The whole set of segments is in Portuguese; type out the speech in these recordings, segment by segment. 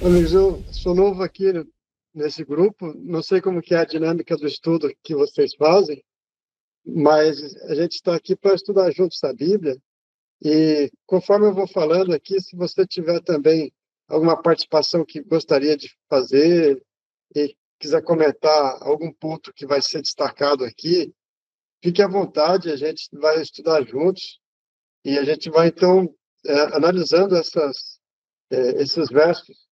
Amigos, eu sou novo aqui nesse grupo, não sei como que é a dinâmica do estudo que vocês fazem, mas a gente está aqui para estudar juntos a Bíblia e conforme eu vou falando aqui, se você tiver também alguma participação que gostaria de fazer e quiser comentar algum ponto que vai ser destacado aqui, fique à vontade, a gente vai estudar juntos e a gente vai então analisando esses versos.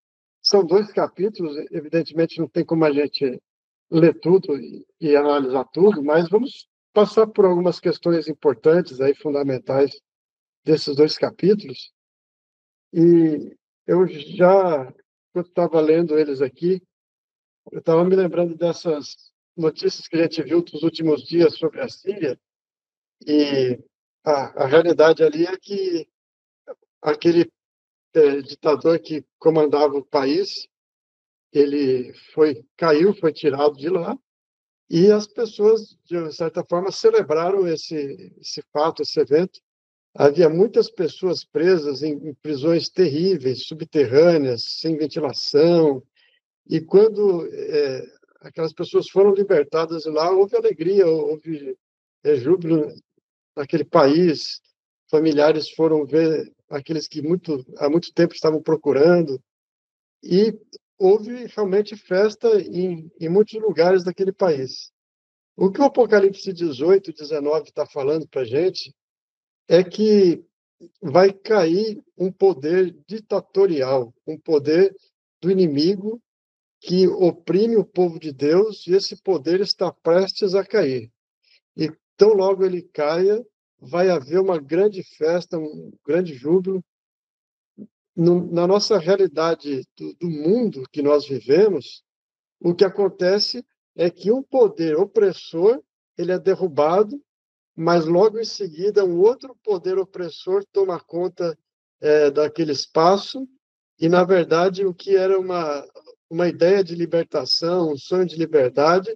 São dois capítulos, evidentemente não tem como a gente ler tudo e analisar tudo, mas vamos passar por algumas questões importantes aí, fundamentais desses dois capítulos. E eu já, quando estava lendo eles aqui, eu estava me lembrando dessas notícias que a gente viu nos últimos dias sobre a Síria, e a realidade ali é que aquele ditador que comandava o país, ele foi tirado de lá. E as pessoas, de certa forma, celebraram esse fato, esse evento. Havia muitas pessoas presas em prisões terríveis, subterrâneas, sem ventilação. E quando aquelas pessoas foram libertadas de lá, houve alegria, houve júbilo naquele país. Familiares foram ver aqueles que há muito tempo estavam procurando. E houve realmente festa em muitos lugares daquele país. O que o Apocalipse 18, 19 está falando para a gente é que vai cair um poder ditatorial, um poder do inimigo que oprime o povo de Deus, e esse poder está prestes a cair. E tão logo ele caia, vai haver uma grande festa, um grande júbilo. Na nossa realidade do mundo que nós vivemos, o que acontece é que um poder opressor ele é derrubado, mas logo em seguida um outro poder opressor toma conta daquele espaço e, na verdade, o que era uma ideia de libertação, um sonho de liberdade,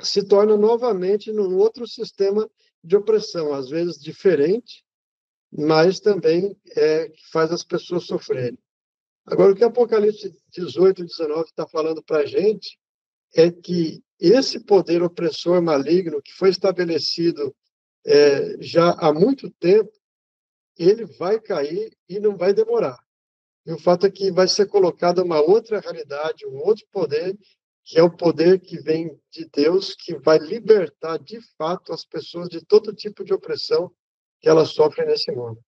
se torna novamente num outro sistema de opressão, às vezes diferente, mas também que faz as pessoas sofrerem. Agora, o que Apocalipse 18, 19 está falando para a gente é que esse poder opressor maligno que foi estabelecido já há muito tempo, ele vai cair e não vai demorar. E o fato é que vai ser colocada uma outra realidade, um outro poder, que é o poder que vem de Deus, que vai libertar de fato as pessoas de todo tipo de opressão que elas sofrem nesse mundo.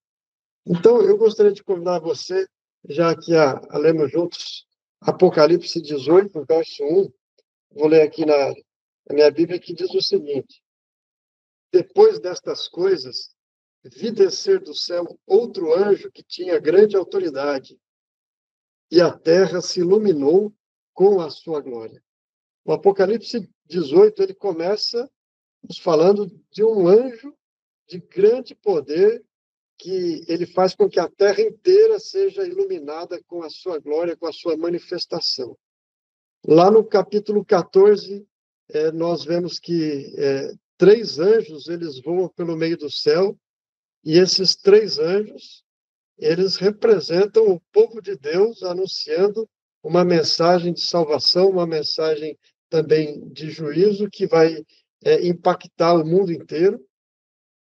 Então, eu gostaria de convidar você, já que lemos juntos Apocalipse 18, verso 1, vou ler aqui na minha Bíblia, que diz o seguinte: depois destas coisas, vi descer do céu outro anjo que tinha grande autoridade, e a terra se iluminou com a sua glória. O Apocalipse 18, ele começa nos falando de um anjo de grande poder, que ele faz com que a terra inteira seja iluminada com a sua glória, com a sua manifestação. Lá no capítulo 14, nós vemos que três anjos, eles voam pelo meio do céu, e esses três anjos, eles representam o povo de Deus anunciando uma mensagem de salvação, uma mensagem também de juízo que vai impactar o mundo inteiro.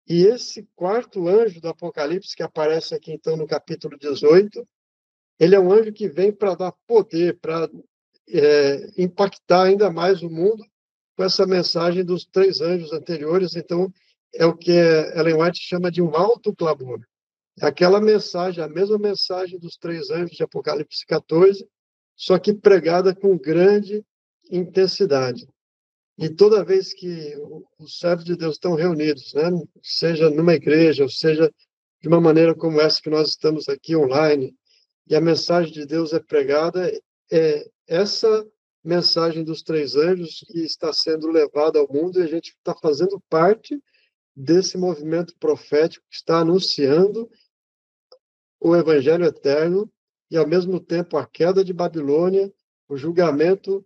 E esse quarto anjo do Apocalipse, que aparece aqui então no capítulo 18, ele é um anjo que vem para dar poder, para impactar ainda mais o mundo com essa mensagem dos três anjos anteriores. Então, é o que Ellen White chama de um alto clamor. É aquela mensagem, a mesma mensagem dos três anjos de Apocalipse 14, só que pregada com grande intensidade. E toda vez que os servos de Deus estão reunidos, né, seja numa igreja, ou seja de uma maneira como essa que nós estamos aqui online, e a mensagem de Deus é pregada, é essa mensagem dos três anjos que está sendo levada ao mundo, e a gente está fazendo parte desse movimento profético que está anunciando o evangelho eterno e, ao mesmo tempo, a queda de Babilônia, o julgamento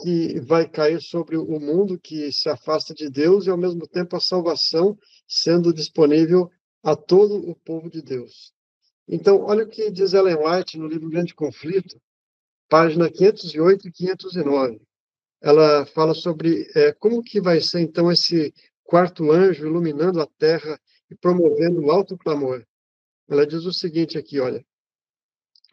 que vai cair sobre o mundo que se afasta de Deus e, ao mesmo tempo, a salvação sendo disponível a todo o povo de Deus. Então, olha o que diz Ellen White no livro Grande Conflito. página 508 e 509. Ela fala sobre como que vai ser, então, esse quarto anjo iluminando a terra e promovendo o alto clamor. Ela diz o seguinte aqui, olha: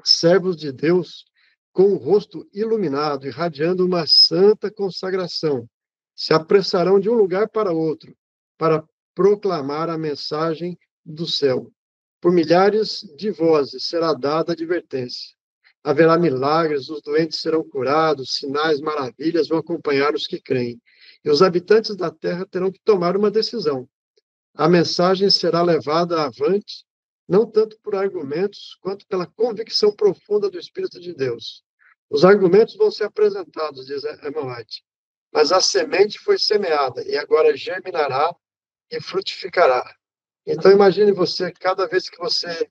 servos de Deus com o rosto iluminado, irradiando uma santa consagração, se apressarão de um lugar para outro para proclamar a mensagem do céu. Por milhares de vozes será dada advertência. Haverá milagres, os doentes serão curados, sinais, maravilhas vão acompanhar os que creem. E os habitantes da terra terão que tomar uma decisão. A mensagem será levada avante, não tanto por argumentos, quanto pela convicção profunda do Espírito de Deus. Os argumentos vão ser apresentados, diz Ellen White, mas a semente foi semeada e agora germinará e frutificará. Então, imagine você, cada vez que você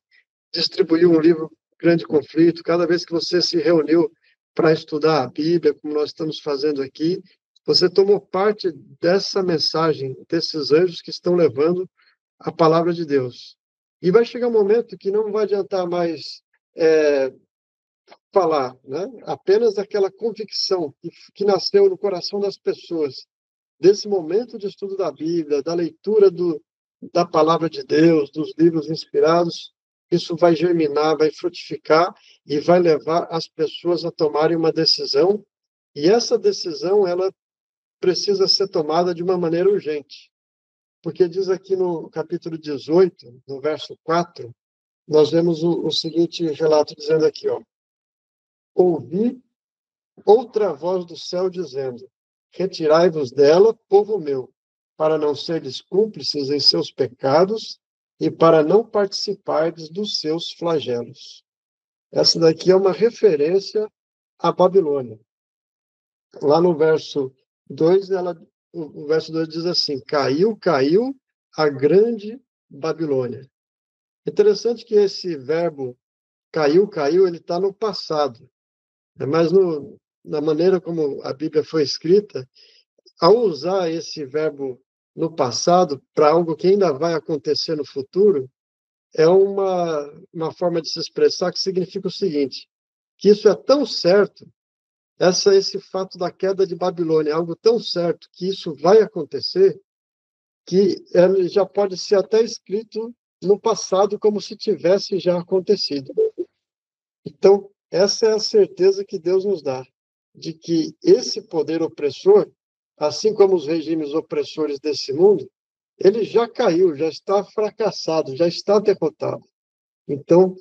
distribuiu um livro Grande Conflito, cada vez que você se reuniu para estudar a Bíblia, como nós estamos fazendo aqui, você tomou parte dessa mensagem, desses anjos que estão levando a palavra de Deus. E vai chegar um momento que não vai adiantar mais falar, né? Apenas aquela convicção que nasceu no coração das pessoas, desse momento de estudo da Bíblia, da leitura da palavra de Deus, dos livros inspirados, isso vai germinar, vai frutificar e vai levar as pessoas a tomarem uma decisão. E essa decisão, ela precisa ser tomada de uma maneira urgente. Porque diz aqui no capítulo 18, no verso 4, nós vemos o seguinte relato dizendo aqui, ó: ouvi outra voz do céu dizendo: retirai-vos dela, povo meu, para não seres cúmplices em seus pecados e para não participardes dos seus flagelos. Essa daqui é uma referência à Babilônia. Lá no verso 2, o verso 2 diz assim: caiu a grande Babilônia. Interessante que esse verbo caiu, ele está no passado. Mas na maneira como a Bíblia foi escrita, ao usar esse verbo no passado para algo que ainda vai acontecer no futuro, é uma forma de se expressar que significa o seguinte: que isso é tão certo, esse fato da queda de Babilônia é algo tão certo que isso vai acontecer, que ele já pode ser até escrito no passado como se tivesse já acontecido. Então, essa é a certeza que Deus nos dá, de que esse poder opressor, assim como os regimes opressores desse mundo, ele já caiu, já está fracassado, já está derrotado. Então,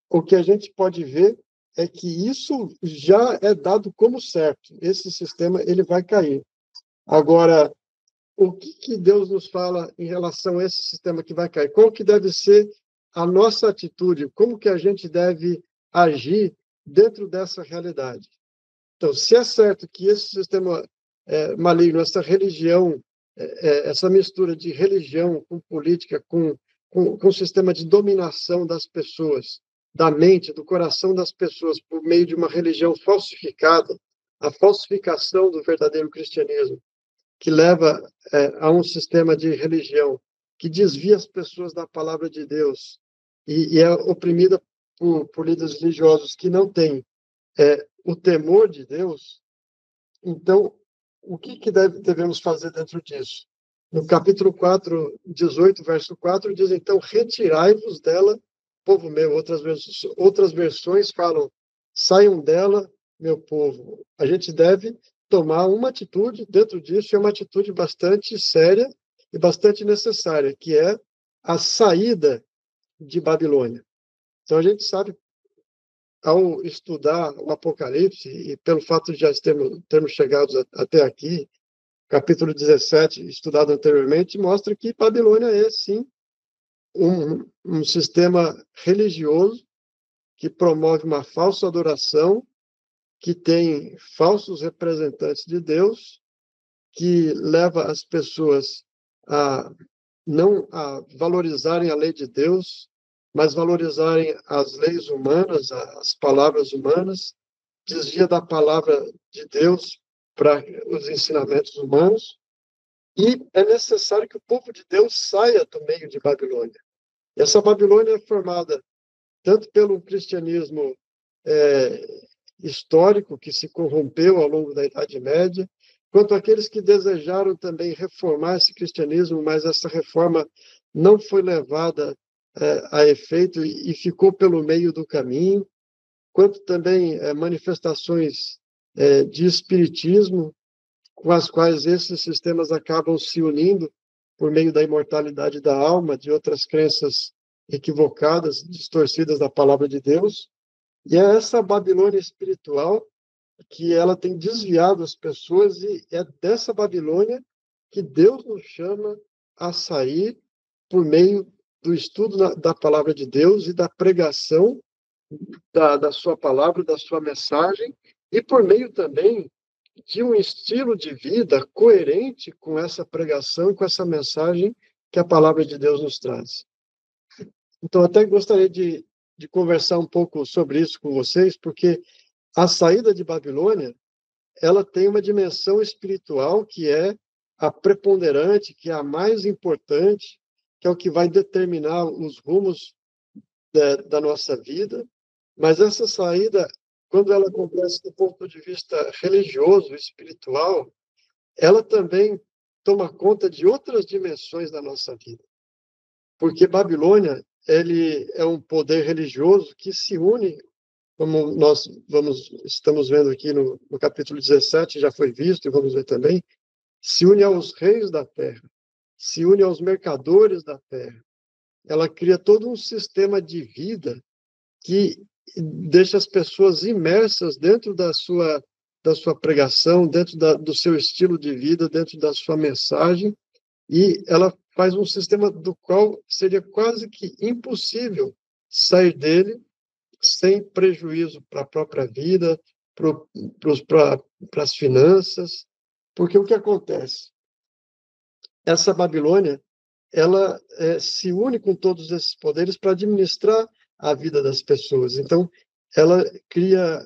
o que a gente pode ver é que isso já é dado como certo. Esse sistema ele vai cair. Agora, o que Deus nos fala em relação a esse sistema que vai cair? Qual que deve ser a nossa atitude? Como que a gente deve agir dentro dessa realidade? Então, se é certo que esse sistema maligno, essa religião, essa mistura de religião com política, com sistema de dominação das pessoas, da mente, do coração das pessoas, por meio de uma religião falsificada, a falsificação do verdadeiro cristianismo, que leva a um sistema de religião que desvia as pessoas da palavra de Deus e é oprimida por líderes religiosos que não têm o temor de Deus. Então, o que devemos fazer dentro disso? No capítulo 4, 18, verso 4, diz, então, retirai-vos dela, povo meu. Outras versões falam, saiam dela, meu povo. A gente deve tomar uma atitude dentro disso, é uma atitude bastante séria e bastante necessária, que é a saída de Babilônia. Então, a gente sabe, ao estudar o Apocalipse, e pelo fato de já termos chegado até aqui, capítulo 17, estudado anteriormente, mostra que Babilônia é, sim, um sistema religioso que promove uma falsa adoração, que tem falsos representantes de Deus, que leva as pessoas a não a valorizarem a lei de Deus, mas valorizarem as leis humanas, as palavras humanas, desvia da palavra de Deus para os ensinamentos humanos, e é necessário que o povo de Deus saia do meio de Babilônia. Essa Babilônia é formada tanto pelo cristianismo histórico que se corrompeu ao longo da Idade Média, quanto àqueles que desejaram também reformar esse cristianismo, mas essa reforma não foi levada a efeito e ficou pelo meio do caminho, quanto também manifestações de espiritismo, com as quais esses sistemas acabam se unindo por meio da imortalidade da alma, de outras crenças equivocadas, distorcidas da palavra de Deus. E é essa Babilônia espiritual que ela tem desviado as pessoas, e é dessa Babilônia que Deus nos chama a sair por meio do estudo da palavra de Deus e da pregação da sua palavra, da sua mensagem, e por meio também de um estilo de vida coerente com essa pregação, com essa mensagem que a palavra de Deus nos traz. Então, até gostaria de conversar um pouco sobre isso com vocês, porque a saída de Babilônia, ela tem uma dimensão espiritual que é a preponderante, que é a mais importante, que é o que vai determinar os rumos da nossa vida. Mas essa saída, quando ela acontece do ponto de vista religioso, espiritual, ela também toma conta de outras dimensões da nossa vida. Porque Babilônia, ele é um poder religioso que se une, como nós estamos vendo aqui no capítulo 17, já foi visto e vamos ver também, se une aos reis da terra, se une aos mercadores da terra. Ela cria todo um sistema de vida que deixa as pessoas imersas dentro da sua pregação, dentro do seu estilo de vida, dentro da sua mensagem, e ela faz um sistema do qual seria quase que impossível sair dele sem prejuízo para a própria vida, para as finanças, porque o que acontece? Essa Babilônia, ela se une com todos esses poderes para administrar a vida das pessoas. Então, ela cria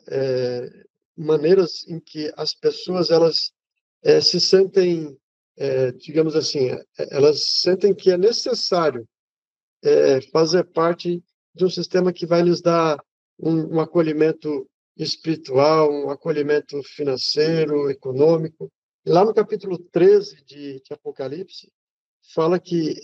maneiras em que as pessoas elas se sentem, digamos assim, elas sentem que é necessário fazer parte de um sistema que vai lhes dar um acolhimento espiritual, um acolhimento financeiro, econômico. E lá no capítulo 13 de Apocalipse, fala que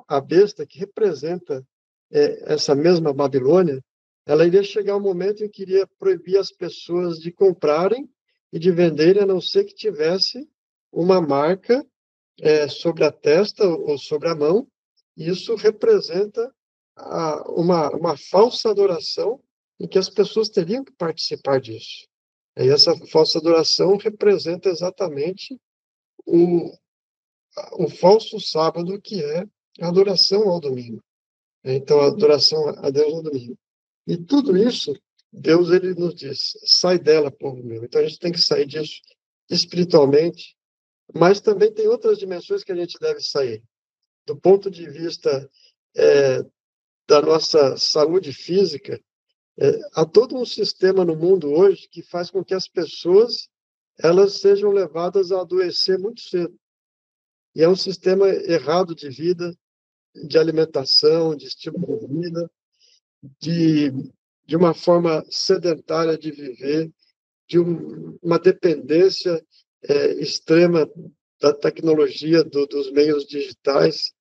a besta que representa essa mesma Babilônia, ela iria chegar um momento em que iria proibir as pessoas de comprarem e de venderem, a não ser que tivesse uma marca sobre a testa ou sobre a mão. E isso representa uma falsa adoração em que as pessoas teriam que participar disso. E essa falsa adoração representa exatamente o falso sábado, que é a adoração ao domingo. Então, a adoração a Deus no domingo. E tudo isso, Deus ele nos diz, sai dela, povo meu. Então, a gente tem que sair disso espiritualmente, mas também tem outras dimensões que a gente deve sair. Do ponto de vista da nossa saúde física, há todo um sistema no mundo hoje que faz com que as pessoas elas sejam levadas a adoecer muito cedo. E é um sistema errado de vida, de alimentação, de estilo de vida, de uma forma sedentária de viver, de uma dependência extrema da tecnologia, dos meios digitais.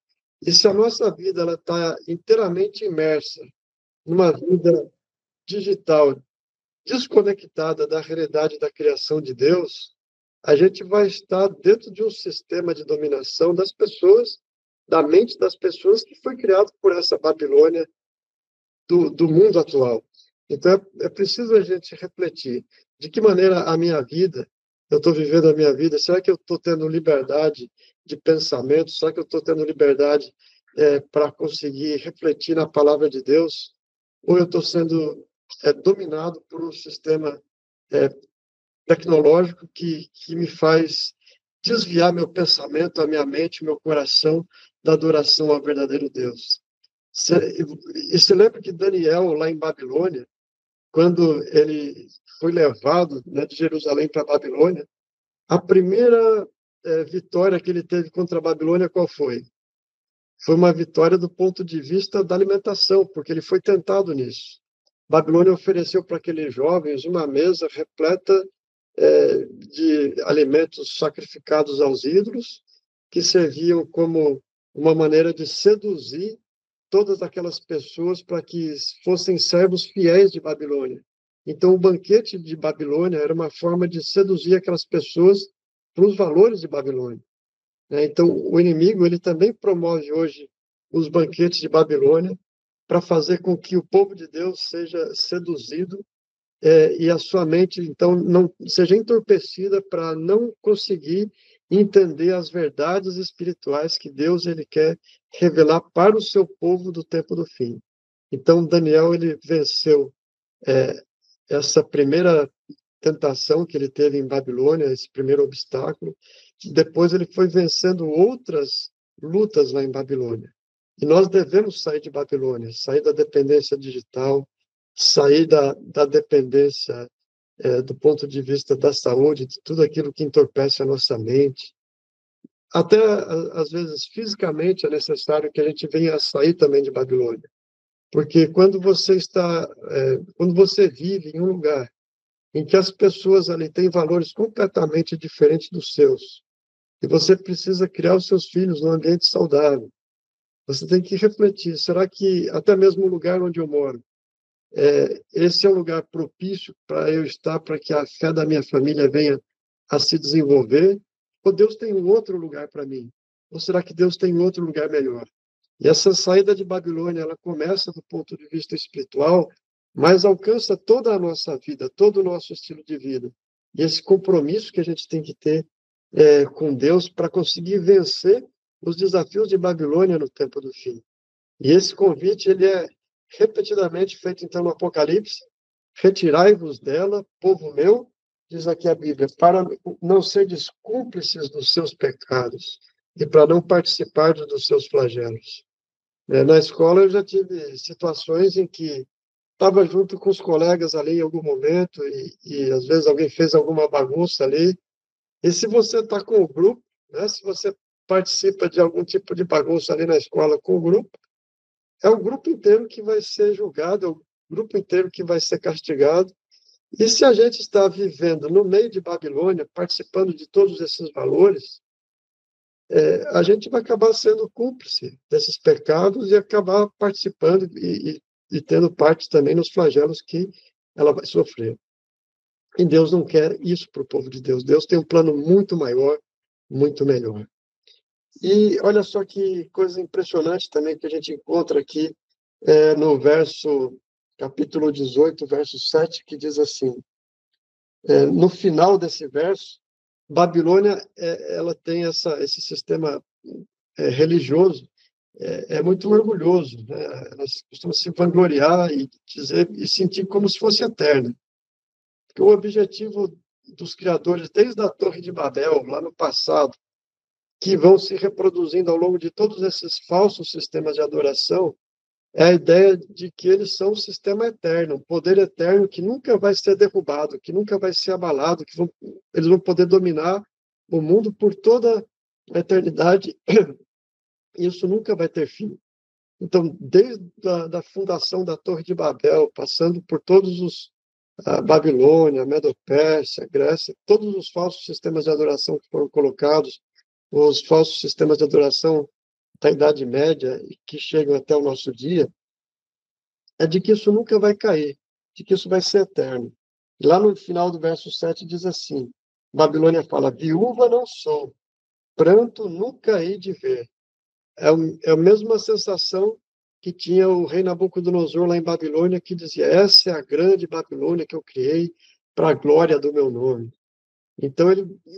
E se a nossa vida está inteiramente imersa numa vida digital, desconectada da realidade da criação de Deus, a gente vai estar dentro de um sistema de dominação das pessoas, da mente das pessoas, que foi criado por essa Babilônia do mundo atual. Então, é preciso a gente refletir de que maneira a minha vida, eu estou vivendo a minha vida, será que eu estou tendo liberdade de pensamento? Será que eu estou tendo liberdade para conseguir refletir na palavra de Deus? Ou eu estou sendo dominado por um sistema tecnológico que me faz desviar meu pensamento, a minha mente, meu coração da adoração ao verdadeiro Deus? E se lembra que Daniel, lá em Babilônia, quando ele foi levado, né, de Jerusalém para Babilônia, a primeira vitória que ele teve contra a Babilônia, qual foi? Foi uma vitória do ponto de vista da alimentação, porque ele foi tentado nisso. Babilônia ofereceu para aqueles jovens uma mesa repleta de alimentos sacrificados aos ídolos, que serviam como uma maneira de seduzir todas aquelas pessoas para que fossem servos fiéis de Babilônia. Então, o banquete de Babilônia era uma forma de seduzir aquelas pessoas para os valores de Babilônia. Então, o inimigo ele também promove hoje os banquetes de Babilônia para fazer com que o povo de Deus seja seduzido e a sua mente, então, não seja entorpecida para não conseguir entender as verdades espirituais que Deus ele quer revelar para o seu povo do tempo do fim. Então, Daniel ele venceu essa primeira tentação que ele teve em Babilônia, esse primeiro obstáculo. Depois ele foi vencendo outras lutas lá em Babilônia. E nós devemos sair de Babilônia, sair da dependência digital, sair da dependência do ponto de vista da saúde, de tudo aquilo que entorpece a nossa mente. Até, às vezes, fisicamente é necessário que a gente venha a sair também de Babilônia. Porque quando você vive em um lugar em que as pessoas ali têm valores completamente diferentes dos seus, e você precisa criar os seus filhos num ambiente saudável, você tem que refletir, será que até mesmo o lugar onde eu moro, esse é um lugar propício para eu estar, para que a fé da minha família venha a se desenvolver? Ou Deus tem um outro lugar para mim? Ou será que Deus tem outro lugar melhor? E essa saída de Babilônia, ela começa do ponto de vista espiritual, mas alcança toda a nossa vida, todo o nosso estilo de vida. E esse compromisso que a gente tem que ter com Deus para conseguir vencer os desafios de Babilônia no tempo do fim. E esse convite, ele é repetidamente feito, então, no Apocalipse: retirai-vos dela, povo meu, diz aqui a Bíblia, para não serdes cúmplices dos seus pecados e para não participar dos seus flagelos. Na escola, eu já tive situações em que estava junto com os colegas ali em algum momento e às vezes alguém fez alguma bagunça ali. E se você está com o grupo, né, se você participa de algum tipo de bagunça ali na escola com o grupo, é o grupo inteiro que vai ser julgado, é o grupo inteiro que vai ser castigado. E se a gente está vivendo no meio de Babilônia, participando de todos esses valores, a gente vai acabar sendo cúmplice desses pecados e acabar participando e tendo parte também nos flagelos que ela vai sofrer. E Deus não quer isso para o povo de Deus. Deus tem um plano muito maior, muito melhor. E olha só que coisa impressionante também que a gente encontra aqui no capítulo 18, verso 7, que diz assim, no final desse verso, Babilônia ela tem esse sistema religioso, muito orgulhoso, né? Elas costumam se vangloriar e dizer e sentir como se fosse eterna. Porque o objetivo dos criadores, desde a Torre de Babel, lá no passado, que vão se reproduzindo ao longo de todos esses falsos sistemas de adoração, é a ideia de que eles são um sistema eterno, um poder eterno que nunca vai ser derrubado, que nunca vai ser abalado, eles vão poder dominar o mundo por toda a eternidade. Isso nunca vai ter fim. Então, desde a fundação da Torre de Babel, passando por todos a Babilônia, a Medo-Pérsia, a Grécia, todos os falsos sistemas de adoração que foram colocados, os falsos sistemas de adoração da Idade Média e que chegam até o nosso dia, é de que isso nunca vai cair, de que isso vai ser eterno. E lá no final do verso 7 diz assim, Babilônia fala, viúva não sou, pranto nunca hei de ver. É a mesma sensação que tinha o rei Nabucodonosor lá em Babilônia, que dizia, essa é a grande Babilônia que eu criei para a glória do meu nome. Então,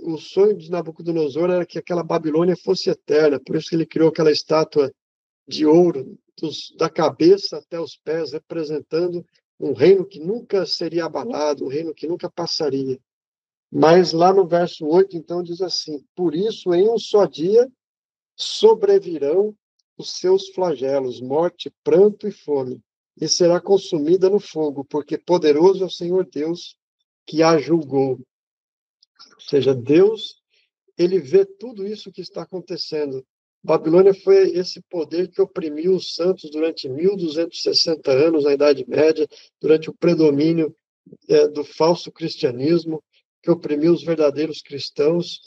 o sonho de Nabucodonosor era que aquela Babilônia fosse eterna, por isso que ele criou aquela estátua de ouro, da cabeça até os pés, representando um reino que nunca seria abalado, um reino que nunca passaria. Mas lá no verso 8, então, diz assim, por isso, em um só dia, sobrevirão os seus flagelos, morte, pranto e fome, e será consumida no fogo, porque poderoso é o Senhor Deus que a julgou. Ou seja, Deus, ele vê tudo isso que está acontecendo Babilônia foi esse poder que oprimiu os santos durante 1260 anos, na Idade Média, durante o predomínio do falso cristianismo, que oprimiu os verdadeiros cristãos,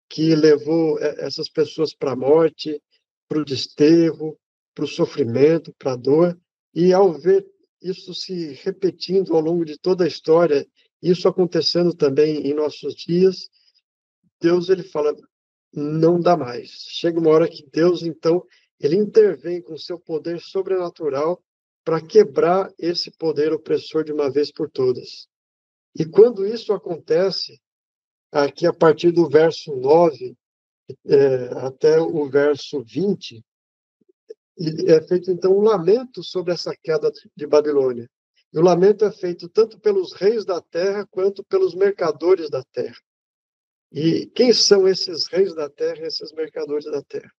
que levou essas pessoas para a morte, para o desterro, para o sofrimento, para a dor. E ao ver isso se repetindo ao longo de toda a história, isso acontecendo também em nossos dias, Deus ele fala, não dá mais. Chega uma hora que Deus, então, ele intervém com seu poder sobrenatural para quebrar esse poder opressor de uma vez por todas. E quando isso acontece, aqui a partir do verso 9 até o verso 20, é feito então um lamento sobre essa queda de Babilônia. E o lamento é feito tanto pelos reis da terra quanto pelos mercadores da terra. E quem são esses reis da terra, esses mercadores da terra?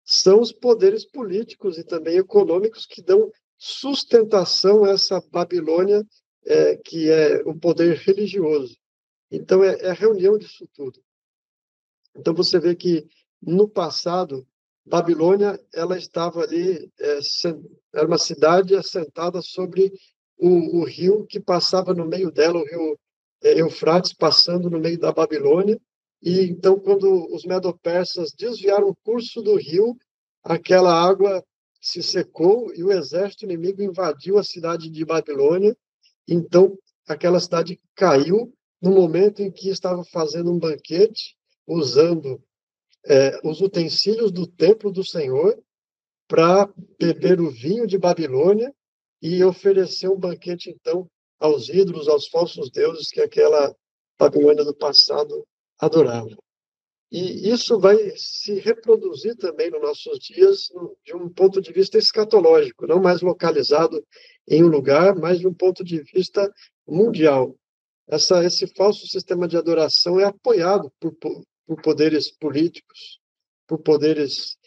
São os poderes políticos e também econômicos que dão sustentação a essa Babilônia, que é um poder religioso. Então, é a reunião disso tudo. Então, você vê que, no passado, Babilônia ela estava ali, era uma cidade assentada sobre o rio que passava no meio dela, o rio Eufrates, passando no meio da Babilônia. E então, quando os medo-persas desviaram o curso do rio, aquela água se secou e o exército inimigo invadiu a cidade de Babilônia. Então, aquela cidade caiu no momento em que estava fazendo um banquete, usando os utensílios do templo do Senhor para beber o vinho de Babilônia e oferecer um banquete, então, aos ídolos, aos falsos deuses que aquela Babilônia do passado adorava. E isso vai se reproduzir também nos nossos dias, de um ponto de vista escatológico, não mais localizado em um lugar, mas de um ponto de vista mundial. Esse falso sistema de adoração é apoiado por poderes políticos, por poderes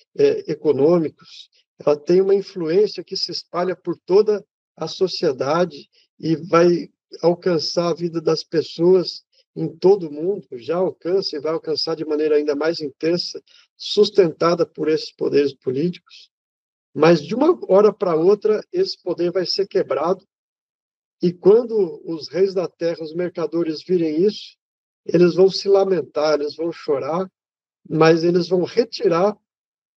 econômicos. Ela tem uma influência que se espalha por toda a sociedade e vai alcançar a vida das pessoas em todo o mundo, já alcança e vai alcançar de maneira ainda mais intensa, sustentada por esses poderes políticos. Mas de uma hora para outra, esse poder vai ser quebrado. E quando os reis da terra, os mercadores, virem isso, eles vão se lamentar, eles vão chorar, mas eles vão retirar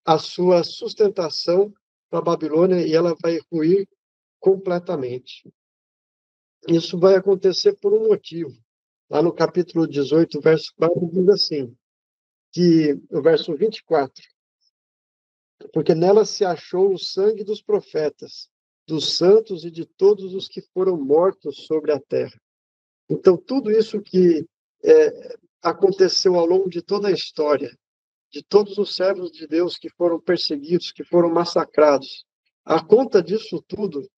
a sua sustentação para a Babilônia e ela vai ruir completamente. Isso vai acontecer por um motivo. Lá no capítulo 18, verso 4, diz assim, que o verso 24, porque nela se achou o sangue dos profetas, dos santos e de todos os que foram mortos sobre a terra. Então, tudo isso que aconteceu ao longo de toda a história, de todos os servos de Deus que foram perseguidos, que foram massacrados, a conta disso tudo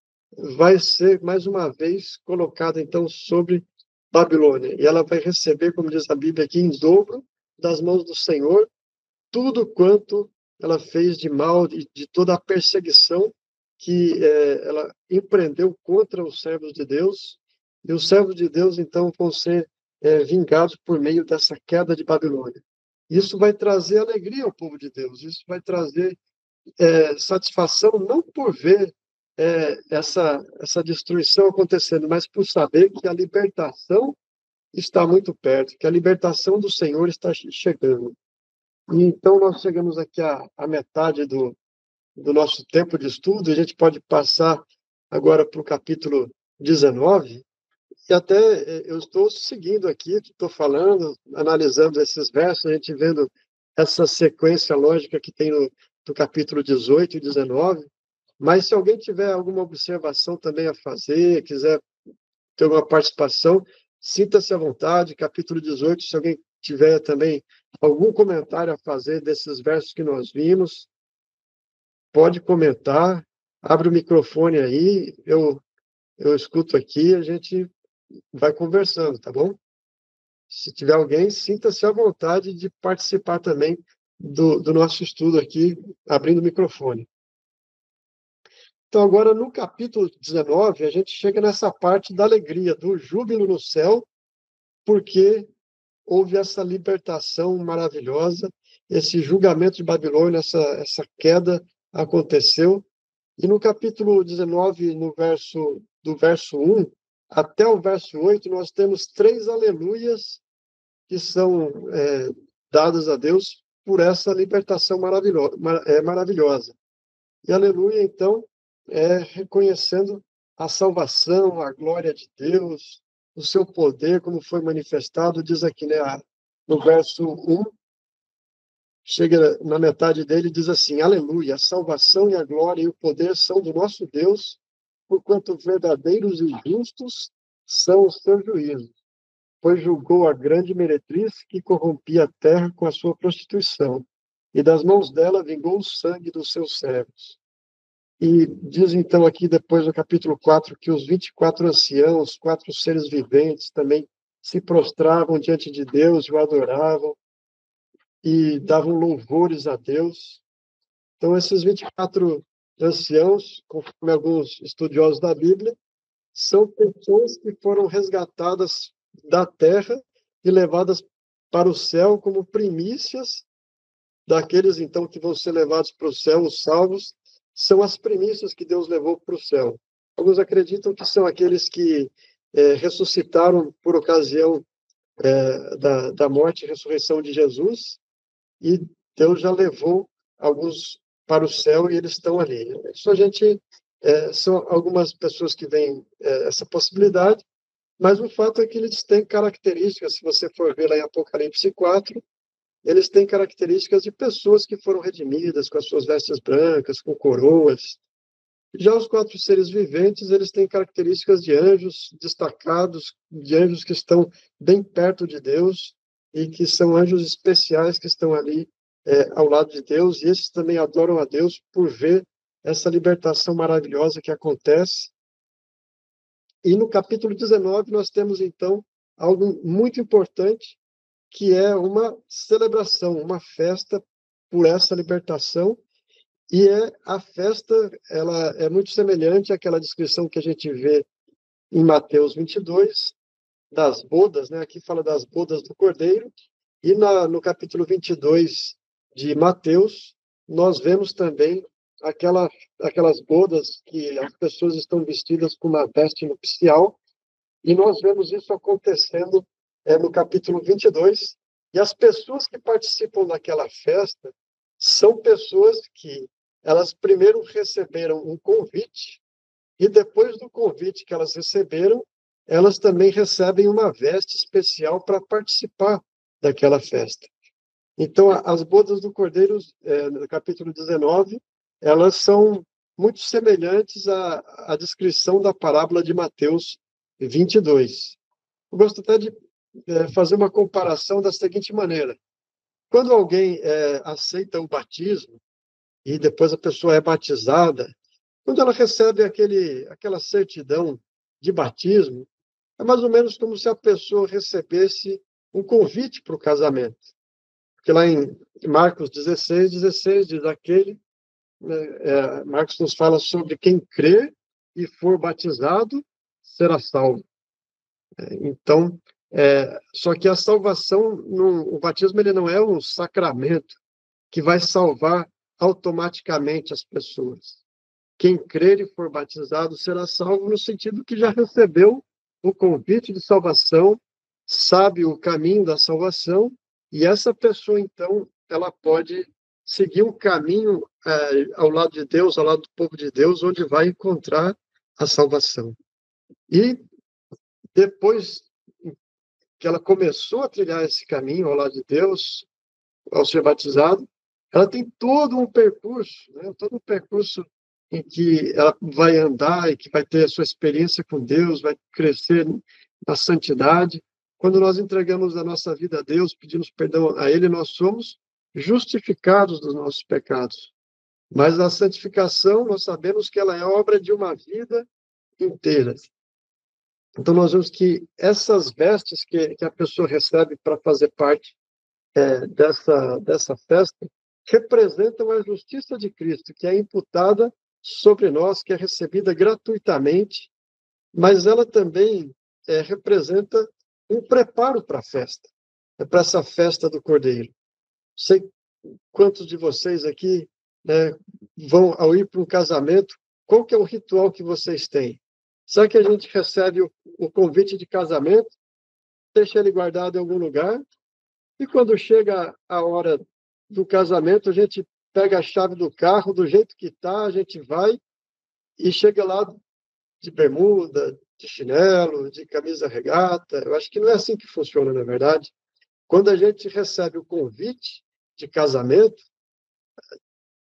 vai ser, mais uma vez, colocada, então, sobre Babilônia. E ela vai receber, como diz a Bíblia aqui, em dobro das mãos do Senhor, tudo quanto ela fez de mal, de toda a perseguição que ela empreendeu contra os servos de Deus. E os servos de Deus, então, vão ser vingados por meio dessa queda de Babilônia. Isso vai trazer alegria ao povo de Deus, isso vai trazer satisfação, não por ver essa destruição acontecendo, mas por saber que a libertação está muito perto, que a libertação do Senhor está chegando. E então nós chegamos aqui à metade do nosso tempo de estudo, a gente pode passar agora para o capítulo 19, e até eu estou seguindo aqui, estou falando, analisando esses versos, a gente vendo essa sequência lógica que tem no capítulo 18 e 19, mas se alguém tiver alguma observação também a fazer, quiser ter alguma participação, sinta-se à vontade, capítulo 18, se alguém tiver também algum comentário a fazer desses versos que nós vimos, pode comentar, abre o microfone aí, eu escuto aqui, a gente vai conversando, tá bom? Se tiver alguém, sinta-se à vontade de participar também do nosso estudo aqui, abrindo o microfone. Então, agora, no capítulo 19, a gente chega nessa parte da alegria, do júbilo no céu, porque houve essa libertação maravilhosa, esse julgamento de Babilônia, essa queda aconteceu. E no capítulo 19, do verso 1 até o verso 8, nós temos 3 aleluias que são dadas a Deus por essa libertação maravilhosa. E aleluia, então, é reconhecendo a salvação, a glória de Deus, o seu poder, como foi manifestado, diz aqui, né, no verso 1, chega na metade dele, diz assim: aleluia, a salvação e a glória e o poder são do nosso Deus, porquanto verdadeiros e justos são os seus juízos, pois julgou a grande meretriz que corrompia a terra com a sua prostituição, e das mãos dela vingou o sangue dos seus servos. E diz então aqui, depois no capítulo 4, que os 24 anciãos, 4 seres viventes, também se prostravam diante de Deus, o adoravam e davam louvores a Deus. Então, esses 24 anciãos, conforme alguns estudiosos da Bíblia, são pessoas que foram resgatadas da terra e levadas para o céu como primícias daqueles, então, que vão ser levados para o céu, os salvos, são as primícias que Deus levou para o céu. Alguns acreditam que são aqueles que ressuscitaram por ocasião da morte e ressurreição de Jesus, e Deus já levou alguns para o céu e eles estão ali. Isso a gente, são algumas pessoas que veem essa possibilidade, mas o fato é que eles têm características, se você for ver lá em Apocalipse 4, eles têm características de pessoas que foram redimidas, com as suas vestes brancas, com coroas. Já os 4 seres viventes, eles têm características de anjos destacados, de anjos que estão bem perto de Deus, e que são anjos especiais que estão ali ao lado de Deus, e esses também adoram a Deus por ver essa libertação maravilhosa que acontece. E no capítulo 19, nós temos, então, algo muito importante, que é uma celebração, uma festa por essa libertação, e a festa, ela é muito semelhante àquela descrição que a gente vê em Mateus 22, das bodas, né? Aqui fala das bodas do Cordeiro, e no capítulo 22 de Mateus, nós vemos também aquelas bodas que as pessoas estão vestidas com uma veste nupcial, e nós vemos isso acontecendo no capítulo 22, e as pessoas que participam daquela festa são pessoas que elas primeiro receberam um convite, e depois do convite que elas receberam, elas também recebem uma veste especial para participar daquela festa. Então, as bodas do Cordeiro, no capítulo 19, elas são muito semelhantes à descrição da parábola de Mateus 22. Eu gosto até de fazer uma comparação da seguinte maneira. Quando alguém aceita o batismo, e depois a pessoa é batizada, quando ela recebe aquela certidão de batismo, é mais ou menos como se a pessoa recebesse um convite para o casamento. Porque lá em Marcos 16 diz Marcos nos fala sobre quem crer e for batizado será salvo. Então, só que a salvação, o batismo ele não é um sacramento que vai salvar automaticamente as pessoas. Quem crer e for batizado será salvo no sentido que já recebeu o convite de salvação, sabe o caminho da salvação, e essa pessoa, então, ela pode seguir um caminho ao lado de Deus, ao lado do povo de Deus, onde vai encontrar a salvação. E depois que ela começou a trilhar esse caminho ao lado de Deus, ao ser batizado, ela tem todo um percurso, né? Todo um percurso em que ela vai andar e que vai ter a sua experiência com Deus, vai crescer na santidade. Quando nós entregamos a nossa vida a Deus, pedimos perdão a Ele, nós somos justificados dos nossos pecados. Mas a santificação, nós sabemos que ela é obra de uma vida inteira. Então, nós vemos que essas vestes que a pessoa recebe para fazer parte dessa festa representam a justiça de Cristo, que é imputada sobre nós, que é recebida gratuitamente, mas ela também representa um preparo para a festa. para essa festa do Cordeiro. Não sei quantos de vocês aqui, né, vão, ao ir para um casamento, qual que é o ritual que vocês têm? Será que a gente recebe o convite de casamento, deixa ele guardado em algum lugar, e quando chega a hora do casamento, a gente pega a chave do carro, do jeito que está, a gente vai e chega lá de bermuda, de chinelo, de camisa regata? Eu acho que não é assim que funciona, na verdade. Quando a gente recebe o convite de casamento,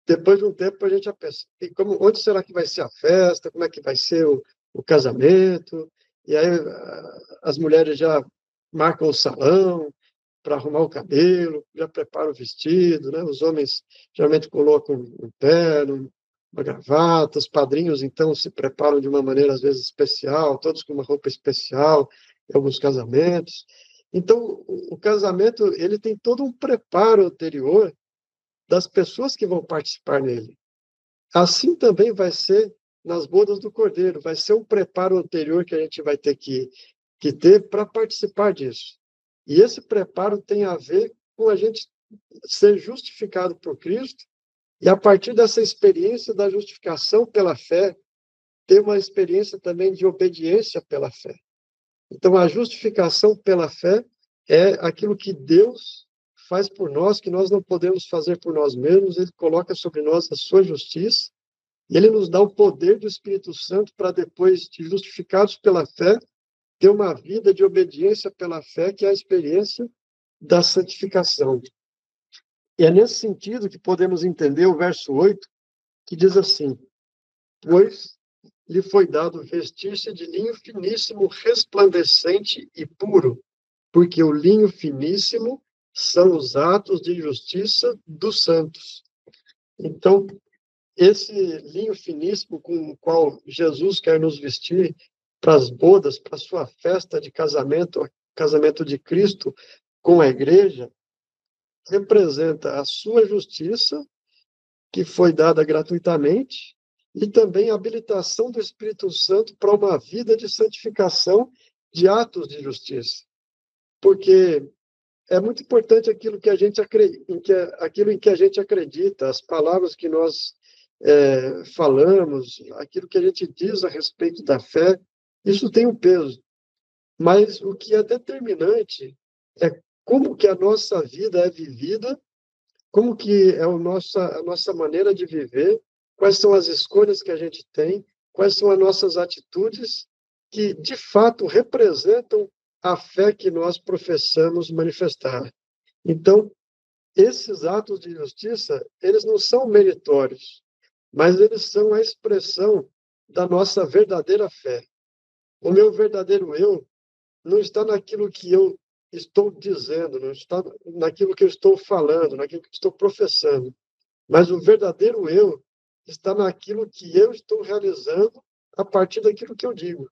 depois de um tempo a gente já pensa, onde será que vai ser a festa, como é que vai ser o casamento? E aí as mulheres já marcam o salão para arrumar o cabelo, já preparam o vestido, né? Os homens geralmente colocam um terno, uma gravata, os padrinhos então se preparam de uma maneira às vezes especial, todos com uma roupa especial, em alguns casamentos. Então, o casamento ele tem todo um preparo anterior das pessoas que vão participar nele. Assim também vai ser nas bodas do Cordeiro, vai ser um preparo anterior que a gente vai ter que ter para participar disso. E esse preparo tem a ver com a gente ser justificado por Cristo e, a partir dessa experiência da justificação pela fé, ter uma experiência também de obediência pela fé. Então, a justificação pela fé é aquilo que Deus faz por nós, que nós não podemos fazer por nós mesmos. Ele coloca sobre nós a sua justiça e ele nos dá o poder do Espírito Santo para, depois de justificados pela fé, ter uma vida de obediência pela fé, que é a experiência da santificação. E é nesse sentido que podemos entender o verso 8, que diz assim: pois lhe foi dado vestir-se de linho finíssimo, resplandecente e puro, porque o linho finíssimo são os atos de justiça dos santos. Então, esse linho finíssimo com o qual Jesus quer nos vestir para as bodas, para a sua festa de casamento, o casamento de Cristo com a igreja, representa a sua justiça, que foi dada gratuitamente, e também a habilitação do Espírito Santo para uma vida de santificação, de atos de justiça. Porque é muito importante aquilo que a gente aquilo em que a gente acredita, as palavras que nós falamos, aquilo que a gente diz a respeito da fé, isso tem um peso. Mas o que é determinante é como que a nossa vida é vivida, como que é a nossa maneira de viver, quais são as escolhas que a gente tem, quais são as nossas atitudes que, de fato, representam a fé que nós professamos manifestar. Então, esses atos de justiça, eles não são meritórios, mas eles são a expressão da nossa verdadeira fé. O meu verdadeiro eu não está naquilo que eu estou dizendo, não está naquilo que eu estou falando, naquilo que eu estou professando, mas o verdadeiro eu está naquilo que eu estou realizando a partir daquilo que eu digo.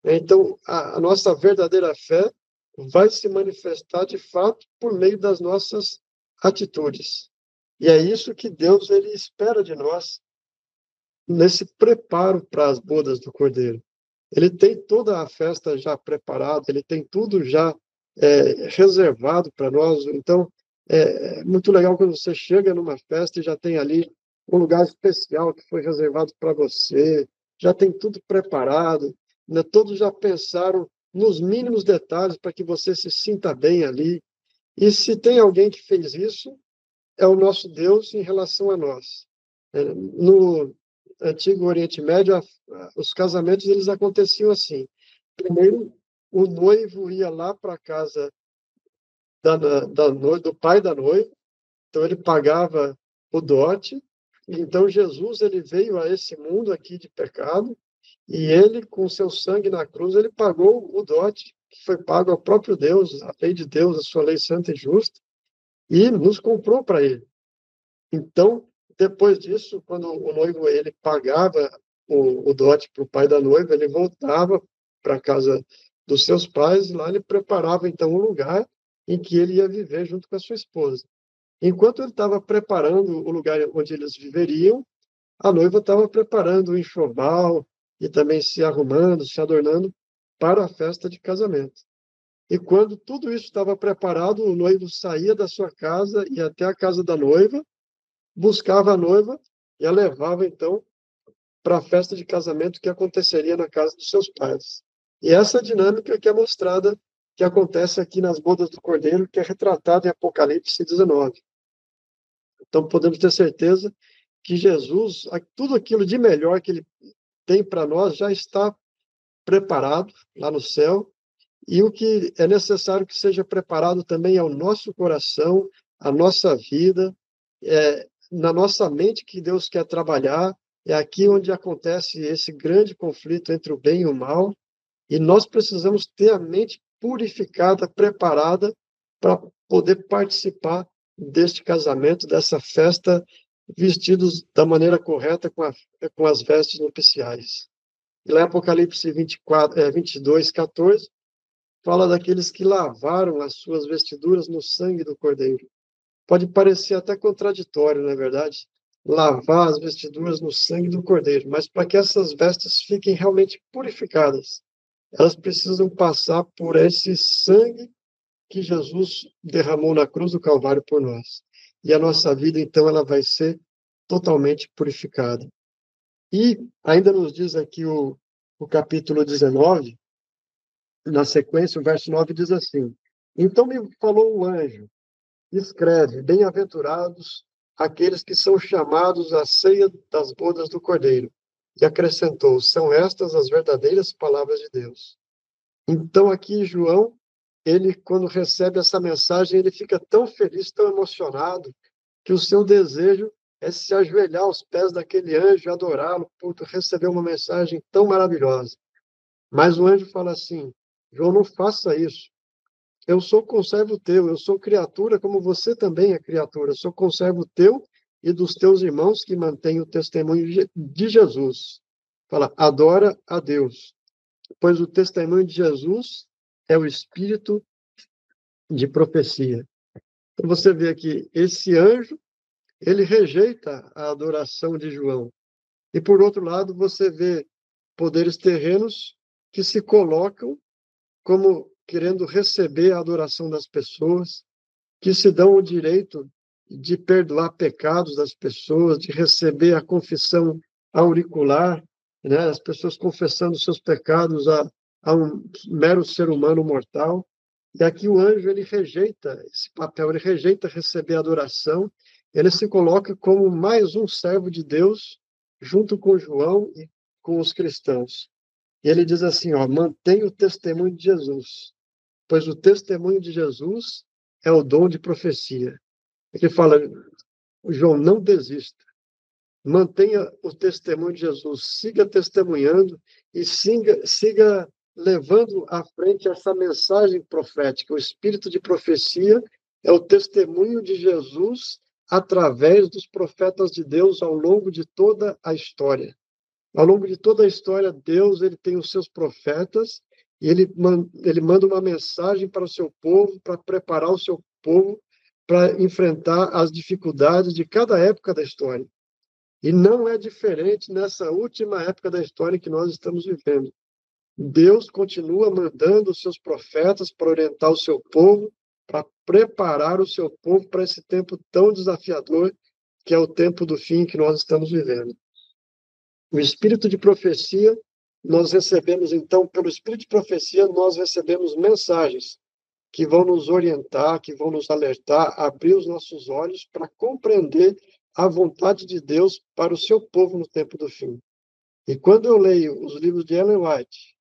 Então, a nossa verdadeira fé vai se manifestar de fato por meio das nossas atitudes. E é isso que Deus ele espera de nós nesse preparo para as bodas do Cordeiro. Ele tem toda a festa já preparada, ele tem tudo já reservado para nós. Então, é muito legal quando você chega numa festa e já tem ali um lugar especial que foi reservado para você, já tem tudo preparado, né? Todos já pensaram nos mínimos detalhes para que você se sinta bem ali. E se tem alguém que fez isso, é o nosso Deus em relação a nós. No Antigo Oriente Médio, os casamentos eles aconteciam assim. Primeiro, o noivo ia lá para a casa do pai da noiva, então ele pagava o dote. Então Jesus ele veio a esse mundo aqui de pecado e ele, com seu sangue na cruz, ele pagou o dote que foi pago ao próprio Deus, a lei de Deus, a sua lei santa e justa, e nos comprou para ele. Então, depois disso, quando o noivo ele pagava o dote para o pai da noiva, ele voltava para a casa dos seus pais, e lá ele preparava então um lugar em que ele ia viver junto com a sua esposa. Enquanto ele estava preparando o lugar onde eles viveriam, a noiva estava preparando o enxoval e também se arrumando, se adornando para a festa de casamento. E quando tudo isso estava preparado, o noivo saía da sua casa, ia até a casa da noiva, buscava a noiva e a levava, então, para a festa de casamento que aconteceria na casa dos seus pais. E essa dinâmica que é mostrada, que acontece aqui nas bodas do Cordeiro, que é retratada em Apocalipse 19. Então, podemos ter certeza que Jesus, tudo aquilo de melhor que ele tem para nós, já está preparado lá no céu, e o que é necessário que seja preparado também é o nosso coração, a nossa vida, na nossa mente que Deus quer trabalhar, é aqui onde acontece esse grande conflito entre o bem e o mal, e nós precisamos ter a mente purificada, preparada para poder participar deste casamento, dessa festa, vestidos da maneira correta com as vestes nupciais. E lá em Apocalipse 22, 14, fala daqueles que lavaram as suas vestiduras no sangue do Cordeiro. Pode parecer até contraditório, não é verdade? Lavar as vestiduras no sangue do Cordeiro, mas para que essas vestes fiquem realmente purificadas, elas precisam passar por esse sangue que Jesus derramou na cruz do Calvário por nós. E a nossa vida, então, ela vai ser totalmente purificada. E ainda nos diz aqui o capítulo 19, na sequência, o verso 9 diz assim: Então me falou o anjo, escreve, bem-aventurados aqueles que são chamados à ceia das bodas do Cordeiro. E acrescentou, são estas as verdadeiras palavras de Deus. Então aqui João, ele quando recebe essa mensagem, ele fica tão feliz, tão emocionado, que o seu desejo é se ajoelhar aos pés daquele anjo, adorá-lo, por receber uma mensagem tão maravilhosa. Mas o anjo fala assim, João, não faça isso. Eu sou conservo teu, eu sou criatura como você também é criatura. Eu sou conservo teu e dos teus irmãos que mantêm o testemunho de Jesus. Fala, adora a Deus, pois o testemunho de Jesus é o espírito de profecia. Então você vê aqui, esse anjo, ele rejeita a adoração de João. E por outro lado, você vê poderes terrenos que se colocam como querendo receber a adoração das pessoas, que se dão o direito de perdoar pecados das pessoas, de receber a confissão auricular, né? As pessoas confessando seus pecados a um mero ser humano mortal. E aqui o anjo, ele rejeita esse papel, ele rejeita receber adoração, ele se coloca como mais um servo de Deus, junto com João e com os cristãos. E ele diz assim, ó, mantenha o testemunho de Jesus, pois o testemunho de Jesus é o dom de profecia. Ele fala, João, não desista. Mantenha o testemunho de Jesus, siga testemunhando e siga levando à frente essa mensagem profética. O espírito de profecia é o testemunho de Jesus através dos profetas de Deus ao longo de toda a história. Ao longo de toda a história, Deus ele tem os seus profetas e ele manda uma mensagem para o seu povo, para preparar o seu povo para enfrentar as dificuldades de cada época da história. E não é diferente nessa última época da história que nós estamos vivendo. Deus continua mandando os seus profetas para orientar o seu povo, para preparar o seu povo para esse tempo tão desafiador, que é o tempo do fim que nós estamos vivendo. O espírito de profecia, nós recebemos, então, pelo espírito de profecia, nós recebemos mensagens que vão nos orientar, que vão nos alertar, abrir os nossos olhos para compreender a vontade de Deus para o seu povo no tempo do fim. E quando eu leio os livros de Ellen White,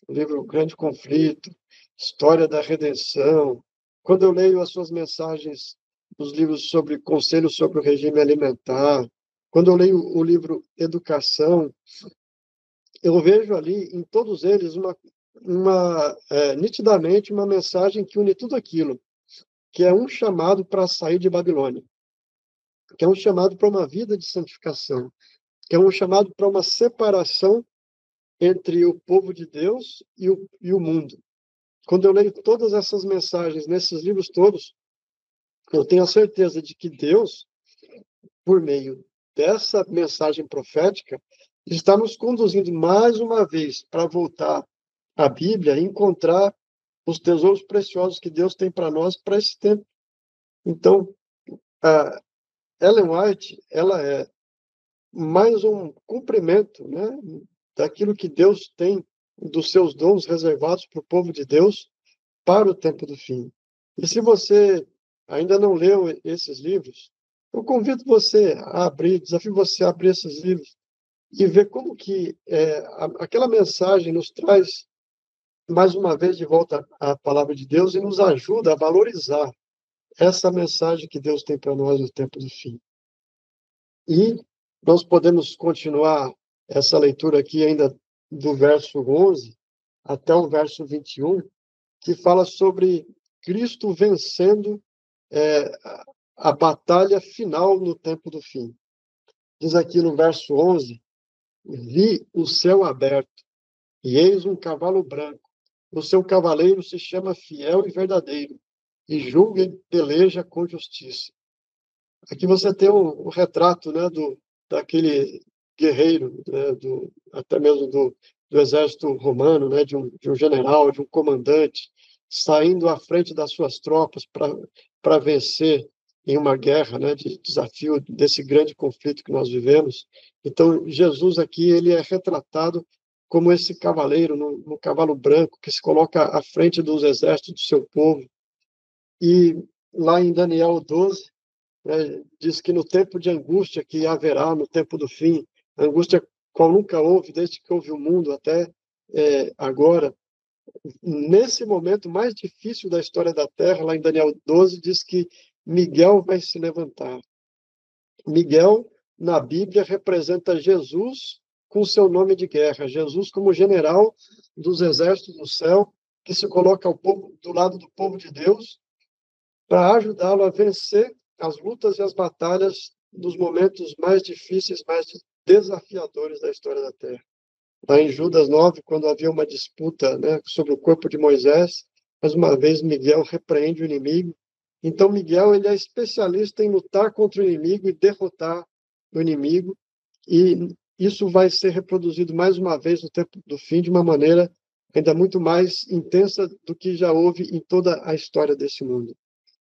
o livro Grande Conflito, História da Redenção, quando eu leio as suas mensagens nos livros sobre conselhos sobre o regime alimentar, quando eu leio o livro Educação, eu vejo ali em todos eles nitidamente uma mensagem que une tudo aquilo, que é um chamado para sair de Babilônia, que é um chamado para uma vida de santificação, que é um chamado para uma separação entre o povo de Deus e o mundo. Quando eu leio todas essas mensagens nesses livros todos, eu tenho a certeza de que Deus, por meio dessa mensagem profética, está nos conduzindo mais uma vez para voltar à Bíblia e encontrar os tesouros preciosos que Deus tem para nós para esse tempo. Então, a Ellen White, ela é mais um cumprimento, né, daquilo que Deus tem, dos seus dons reservados para o povo de Deus para o tempo do fim. E se você ainda não leu esses livros, eu convido você a abrir, desafio você a abrir esses livros e ver como que aquela mensagem nos traz, mais uma vez, de volta à palavra de Deus e nos ajuda a valorizar essa mensagem que Deus tem para nós no tempo do fim. E nós podemos continuar essa leitura aqui ainda do verso 11 até o verso 21, que fala sobre Cristo vencendo a batalha final no tempo do fim. Diz aqui no verso 11: vi o céu aberto, e eis um cavalo branco. O seu cavaleiro se chama Fiel e Verdadeiro, e julga e peleja com justiça. Aqui você tem o retrato, né, daquele guerreiro, né, até mesmo do exército romano, né, de um general, de um comandante, saindo à frente das suas tropas para vencer em uma guerra, né, de desafio desse grande conflito que nós vivemos. Então, Jesus aqui, ele é retratado como esse cavaleiro, no cavalo branco, que se coloca à frente dos exércitos do seu povo. E lá em Daniel 12, diz que no tempo de angústia que haverá, no tempo do fim, angústia qual nunca houve, desde que houve o mundo até agora, nesse momento mais difícil da história da Terra, lá em Daniel 12, diz que Miguel vai se levantar. Miguel, na Bíblia, representa Jesus com seu nome de guerra, Jesus como general dos exércitos do céu, que se coloca do lado do povo de Deus, para ajudá-lo a vencer as lutas e as batalhas nos momentos mais difíceis, mais desafiadores da história da Terra. Lá em Judas 9, quando havia uma disputa, né, sobre o corpo de Moisés, mais uma vez Miguel repreende o inimigo. Então Miguel, ele é especialista em lutar contra o inimigo e derrotar o inimigo, e isso vai ser reproduzido mais uma vez no tempo do fim de uma maneira ainda muito mais intensa do que já houve em toda a história desse mundo.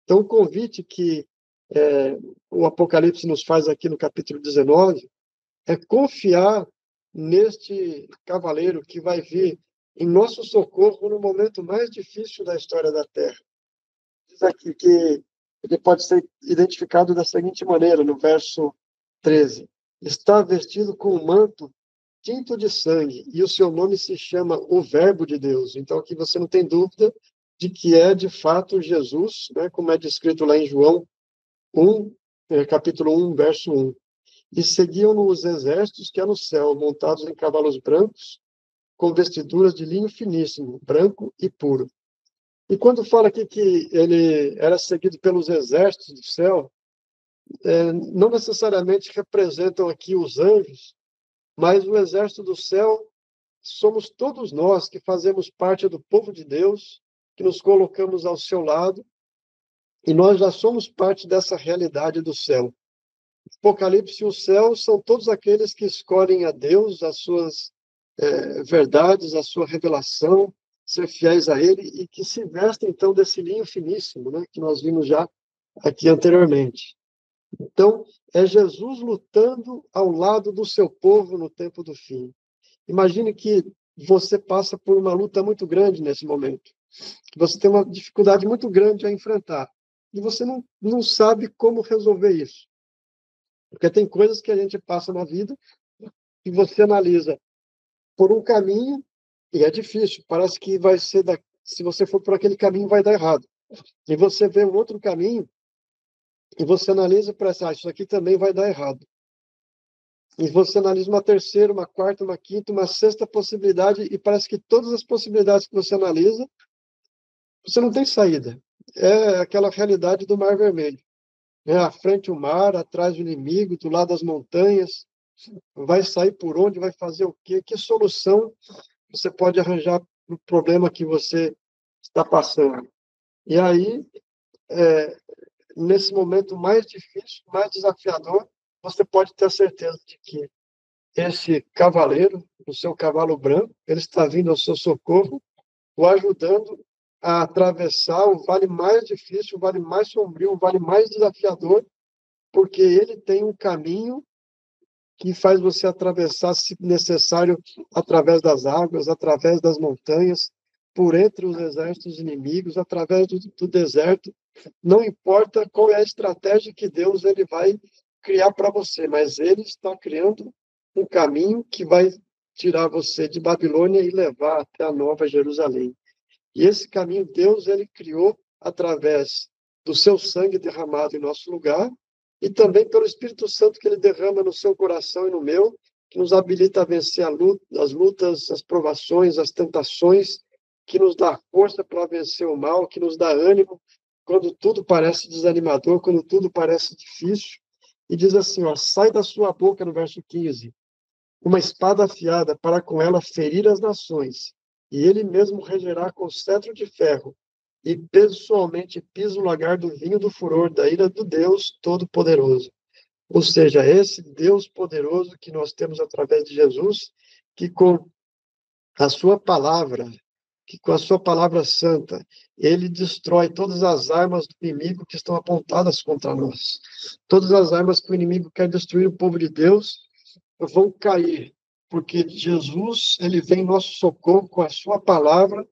Então, o convite que o Apocalipse nos faz aqui no capítulo 19 é confiar neste cavaleiro que vai vir em nosso socorro no momento mais difícil da história da Terra. Diz aqui que ele pode ser identificado da seguinte maneira, no verso 13: está vestido com um manto tinto de sangue, e o seu nome se chama o Verbo de Deus. Então, aqui você não tem dúvida de que é, de fato, Jesus, né, como é descrito lá em João 1, capítulo 1, verso 1. E seguiam-no os exércitos que há no céu, montados em cavalos brancos, com vestiduras de linho finíssimo, branco e puro. E quando fala aqui que ele era seguido pelos exércitos do céu, não necessariamente representam aqui os anjos, mas o exército do céu somos todos nós que fazemos parte do povo de Deus, que nos colocamos ao seu lado, e nós já somos parte dessa realidade do céu. Apocalipse e o céu são todos aqueles que escolhem a Deus, as suas verdades, a sua revelação, ser fiéis a Ele, e que se vestem, então, desse linho finíssimo, né, que nós vimos já aqui anteriormente. Então, é Jesus lutando ao lado do seu povo no tempo do fim. Imagine que você passa por uma luta muito grande nesse momento. Você tem uma dificuldade muito grande a enfrentar. E você não sabe como resolver isso. Porque tem coisas que a gente passa na vida e você analisa por um caminho e é difícil. Parece que vai ser se você for por aquele caminho vai dar errado. E você vê um outro caminho e você analisa para isso aqui também vai dar errado. E você analisa uma terceira, uma quarta, uma quinta, uma sexta possibilidade, e parece que todas as possibilidades que você analisa, você não tem saída. É aquela realidade do Mar Vermelho. À frente o mar, atrás o inimigo, do lado as montanhas. Vai sair por onde? Vai fazer o quê? Que solução você pode arranjar para o problema que você está passando? E aí, nesse momento mais difícil, mais desafiador, você pode ter a certeza de que esse cavaleiro, o seu cavalo branco, ele está vindo ao seu socorro, o ajudando a atravessar o vale mais difícil, o vale mais sombrio, o vale mais desafiador, porque ele tem um caminho que faz você atravessar, se necessário, através das águas, através das montanhas, por entre os exércitos inimigos, através do deserto. Não importa qual é a estratégia que Deus ele vai criar para você, mas ele está criando um caminho que vai tirar você de Babilônia e levar até a Nova Jerusalém. E esse caminho Deus ele criou através do seu sangue derramado em nosso lugar e também pelo Espírito Santo que ele derrama no seu coração e no meu, que nos habilita a vencer as lutas, as provações, as tentações, que nos dá força para vencer o mal, que nos dá ânimo quando tudo parece desanimador, quando tudo parece difícil. E diz assim, ó, sai da sua boca, no verso 15, uma espada afiada para com ela ferir as nações, e ele mesmo regerá com cetro de ferro, e pessoalmente pisa o lagar do vinho do furor da ira do Deus Todo-Poderoso. Ou seja, esse Deus poderoso que nós temos através de Jesus, que com a sua palavra, que com a sua palavra santa, ele destrói todas as armas do inimigo que estão apontadas contra nós. Todas as armas que o inimigo quer destruir o povo de Deus vão cair, porque Jesus, ele vem em nosso socorro com a sua palavra.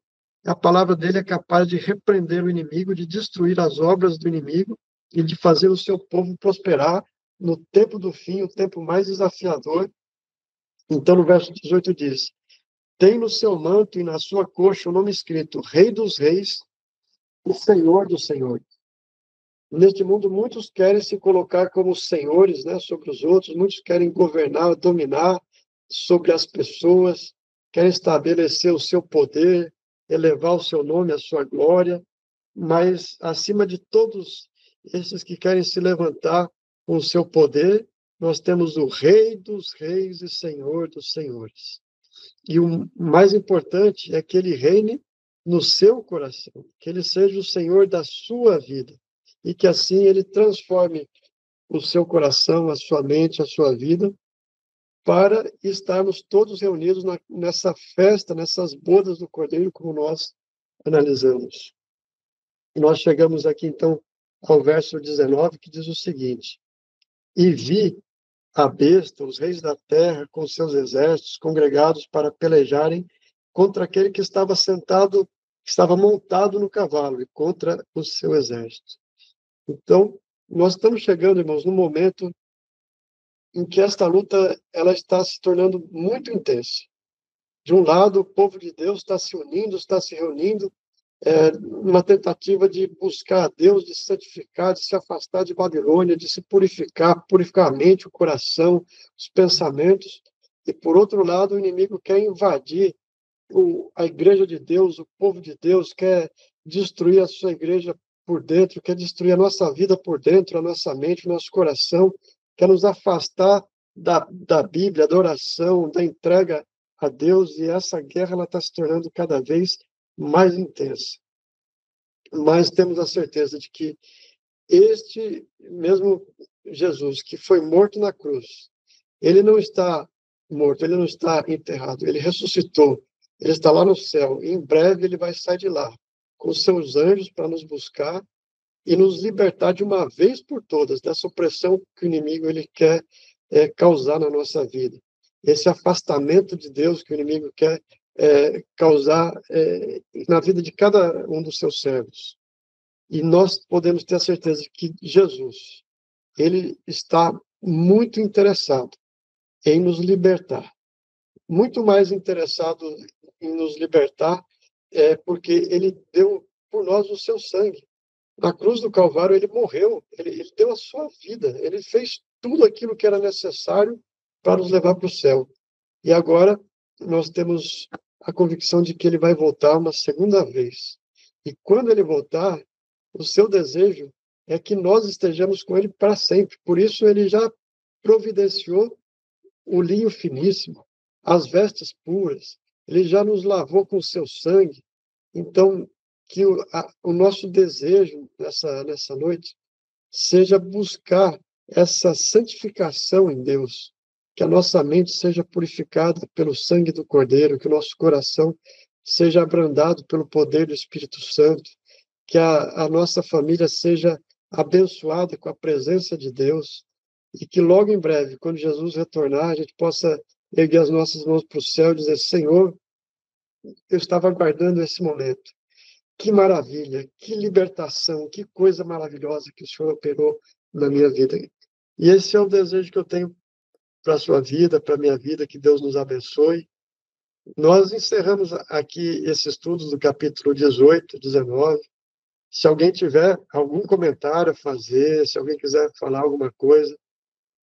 A palavra dele é capaz de repreender o inimigo, de destruir as obras do inimigo e de fazer o seu povo prosperar no tempo do fim, o tempo mais desafiador. Então, no verso 18 diz: tem no seu manto e na sua coxa o nome escrito Rei dos Reis e Senhor dos Senhores. Neste mundo, muitos querem se colocar como senhores, né, sobre os outros, muitos querem governar, dominar sobre as pessoas, querem estabelecer o seu poder, elevar o seu nome, a sua glória, mas acima de todos esses que querem se levantar com o seu poder, nós temos o Rei dos Reis e Senhor dos Senhores. E o mais importante é que ele reine no seu coração, que ele seja o Senhor da sua vida e que assim ele transforme o seu coração, a sua mente, a sua vida, para estarmos todos reunidos nessa festa, nessas bodas do Cordeiro, como nós analisamos. E nós chegamos aqui, então, ao verso 19, que diz o seguinte: e vi a besta, os reis da terra, com seus exércitos, congregados para pelejarem contra aquele que estava sentado, que estava montado no cavalo, e contra o seu exército. Então, nós estamos chegando, irmãos, num momento em que esta luta ela está se tornando muito intensa. De um lado, o povo de Deus está se unindo, está se reunindo, numa tentativa de buscar a Deus, de se santificar, de se afastar de Babilônia, de se purificar a mente, o coração, os pensamentos. E, por outro lado, o inimigo quer invadir a igreja de Deus, o povo de Deus, quer destruir a sua igreja por dentro, quer destruir a nossa vida por dentro, a nossa mente, o nosso coração, quer nos afastar da Bíblia, da oração, da entrega a Deus, e essa guerra está se tornando cada vez mais intensa. Mas temos a certeza de que este mesmo Jesus, que foi morto na cruz, ele não está morto, ele não está enterrado, ele ressuscitou, ele está lá no céu, e em breve ele vai sair de lá, com seus anjos para nos buscar e nos libertar de uma vez por todas dessa opressão que o inimigo ele quer causar na nossa vida. Esse afastamento de Deus que o inimigo quer causar na vida de cada um dos seus servos. E nós podemos ter a certeza que Jesus, ele está muito interessado em nos libertar. Muito mais interessado em nos libertar, porque ele deu por nós o seu sangue. Na cruz do Calvário, ele morreu, ele deu a sua vida, ele fez tudo aquilo que era necessário para nos levar para o céu. E agora nós temos a convicção de que ele vai voltar uma segunda vez. E quando ele voltar, o seu desejo é que nós estejamos com ele para sempre. Por isso, ele já providenciou o linho finíssimo, as vestes puras, ele já nos lavou com o seu sangue. Então, que o nosso desejo nessa noite seja buscar essa santificação em Deus, que a nossa mente seja purificada pelo sangue do Cordeiro, que o nosso coração seja abrandado pelo poder do Espírito Santo, que a nossa família seja abençoada com a presença de Deus, e que logo em breve, quando Jesus retornar, a gente possa erguer as nossas mãos para o céu e dizer: Senhor, eu estava aguardando esse momento. Que maravilha, que libertação, que coisa maravilhosa que o Senhor operou na minha vida. E esse é o desejo que eu tenho para a sua vida, para a minha vida, que Deus nos abençoe. Nós encerramos aqui esse estudo do capítulo 18, 19. Se alguém tiver algum comentário a fazer, se alguém quiser falar alguma coisa,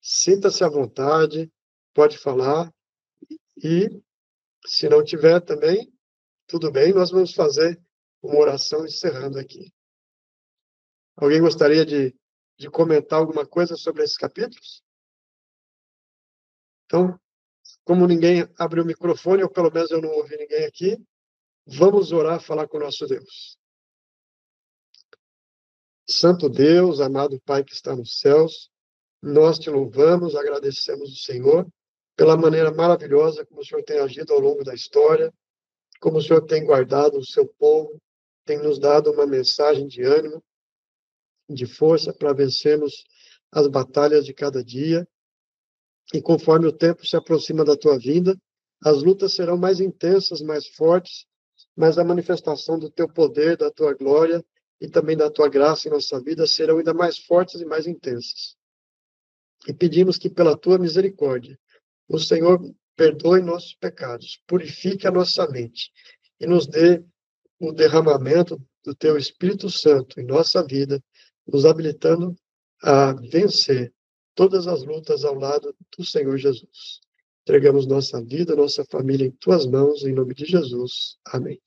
sinta-se à vontade, pode falar. E, se não tiver também, tudo bem, nós vamos fazer uma oração encerrando aqui. Alguém gostaria de comentar alguma coisa sobre esses capítulos? Então, como ninguém abriu o microfone, ou pelo menos eu não ouvi ninguém aqui, vamos orar, falar com o nosso Deus. Santo Deus, amado Pai que está nos céus, nós te louvamos, agradecemos o Senhor pela maneira maravilhosa como o Senhor tem agido ao longo da história, como o Senhor tem guardado o seu povo, tem nos dado uma mensagem de ânimo, de força para vencermos as batalhas de cada dia. E conforme o tempo se aproxima da tua vinda, as lutas serão mais intensas, mais fortes, mas a manifestação do teu poder, da tua glória e também da tua graça em nossa vida serão ainda mais fortes e mais intensas. E pedimos que, pela tua misericórdia, o Senhor perdoe nossos pecados, purifique a nossa mente e nos dê o derramamento do teu Espírito Santo em nossa vida, nos habilitando a vencer todas as lutas ao lado do Senhor Jesus. Entregamos nossa vida, nossa família em tuas mãos, em nome de Jesus. Amém.